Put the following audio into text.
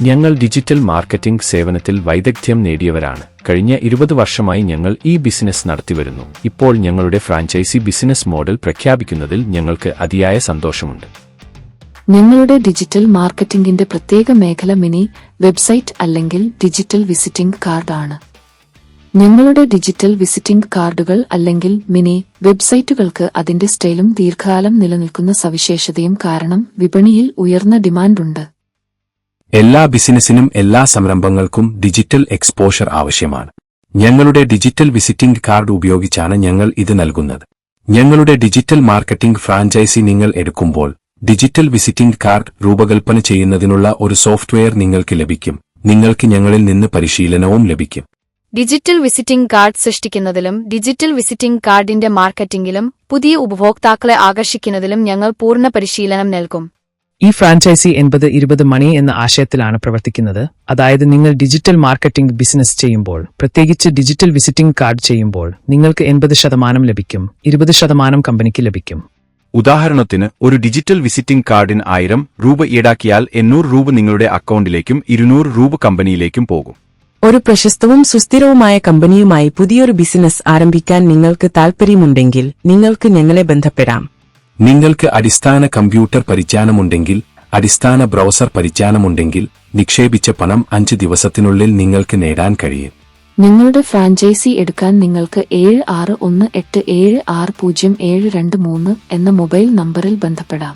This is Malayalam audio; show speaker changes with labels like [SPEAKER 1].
[SPEAKER 1] ഞങ്ങൾ ഡിജിറ്റൽ മാർക്കറ്റിംഗ് സേവനത്തിൽ വൈദഗ്ധ്യം നേടിയവരാണ്. കഴിഞ്ഞ 20 വർഷമായി ഞങ്ങൾ ഈ ബിസിനസ് നടത്തിവരുന്നു. ഇപ്പോൾ ഞങ്ങളുടെ ഫ്രാഞ്ചൈസി ബിസിനസ് മോഡൽ പ്രഖ്യാപിക്കുന്നതിൽ ഞങ്ങൾക്ക് അതിയായ സന്തോഷമുണ്ട്.
[SPEAKER 2] ഞങ്ങളുടെ ഡിജിറ്റൽ മാർക്കറ്റിംഗിന്റെ പ്രത്യേക മേഖല മിനി വെബ്സൈറ്റ് അല്ലെങ്കിൽ ഡിജിറ്റൽ വിസിറ്റിംഗ് കാർഡ് ആണ്. ഞങ്ങളുടെ ഡിജിറ്റൽ വിസിറ്റിംഗ് കാർഡുകൾ അല്ലെങ്കിൽ മിനി വെബ്സൈറ്റുകൾക്ക് അതിന്റെ സ്റ്റൈലും ദീർഘകാലം നിലനിൽക്കുന്ന സവിശേഷതയും കാരണം വിപണിയിൽ ഉയർന്ന ഡിമാൻഡുണ്ട്.
[SPEAKER 3] എല്ലാ ബിസിനസിനും എല്ലാ സംരംഭങ്ങൾക്കും ഡിജിറ്റൽ എക്സ്പോഷർ ആവശ്യമാണ്. ഞങ്ങളുടെ ഡിജിറ്റൽ വിസിറ്റിംഗ് കാർഡ് ഉപയോഗിച്ചാണ് ഞങ്ങൾ ഇത് നൽകുന്നത്. ഞങ്ങളുടെ ഡിജിറ്റൽ മാർക്കറ്റിംഗ് ഫ്രാഞ്ചൈസി നിങ്ങൾ എടുക്കുമ്പോൾ ഡിജിറ്റൽ വിസിറ്റിംഗ് കാർഡ് രൂപകൽപ്പന ചെയ്യുന്നതിനുള്ള ഒരു സോഫ്റ്റ്വെയർ നിങ്ങൾക്ക് ലഭിക്കും. നിങ്ങൾക്ക് ഞങ്ങളിൽ നിന്ന് പരിശീലനവും ലഭിക്കും.
[SPEAKER 4] ഡിജിറ്റൽ വിസിറ്റിംഗ് കാർഡ് സൃഷ്ടിക്കുന്നതിലും ഡിജിറ്റൽ വിസിറ്റിംഗ് കാർഡിന്റെ മാർക്കറ്റിംഗിലും പുതിയ ഉപഭോക്താക്കളെ ആകർഷിക്കുന്നതിലും ഞങ്ങൾ പൂർണ്ണ പരിശീലനം നൽകും.
[SPEAKER 5] ഈ ഫ്രാഞ്ചൈസി 80-20 മണി എന്ന ആശയത്തിലാണ് പ്രവർത്തിക്കുന്നത്. അതായത് നിങ്ങൾ ഡിജിറ്റൽ മാർക്കറ്റിംഗ് ബിസിനസ് ചെയ്യുമ്പോൾ, പ്രത്യേകിച്ച് ഡിജിറ്റൽ വിസിറ്റിംഗ് കാർഡ് ചെയ്യുമ്പോൾ നിങ്ങൾക്ക് 80% ലഭിക്കും, 20% കമ്പനിക്ക് ലഭിക്കും.
[SPEAKER 6] ഉദാഹരണത്തിന്, ഒരു ഡിജിറ്റൽ വിസിറ്റിംഗ് കാർഡിന് 1000 രൂപ ഈടാക്കിയാൽ 800 രൂപ നിങ്ങളുടെ അക്കൗണ്ടിലേക്കും 200 രൂപ കമ്പനിയിലേക്കും പോകും.
[SPEAKER 7] ഒരു പ്രശസ്തവും സുസ്ഥിരവുമായ കമ്പനിയുമായി പുതിയൊരു ബിസിനസ് ആരംഭിക്കാൻ നിങ്ങൾക്ക് താൽപ്പര്യമുണ്ടെങ്കിൽ നിങ്ങൾക്ക് ഞങ്ങളെ ബന്ധപ്പെടാം.
[SPEAKER 3] നിങ്ങൾക്ക് അടിസ്ഥാന കമ്പ്യൂട്ടർ പരിജ്ഞാനമുണ്ടെങ്കിൽ, അടിസ്ഥാന ബ്രൗസർ പരിജ്ഞാനമുണ്ടെങ്കിൽ നിക്ഷേപിച്ച പണം 5 ദിവസത്തിനുള്ളിൽ നിങ്ങൾക്ക് നേടാൻ കഴിയും.
[SPEAKER 2] ഞങ്ങളുടെ ഫ്രാഞ്ചൈസി എടുക്കാൻ നിങ്ങൾക്ക് 7618760723 എന്ന മൊബൈൽ നമ്പറിൽ ബന്ധപ്പെടാം.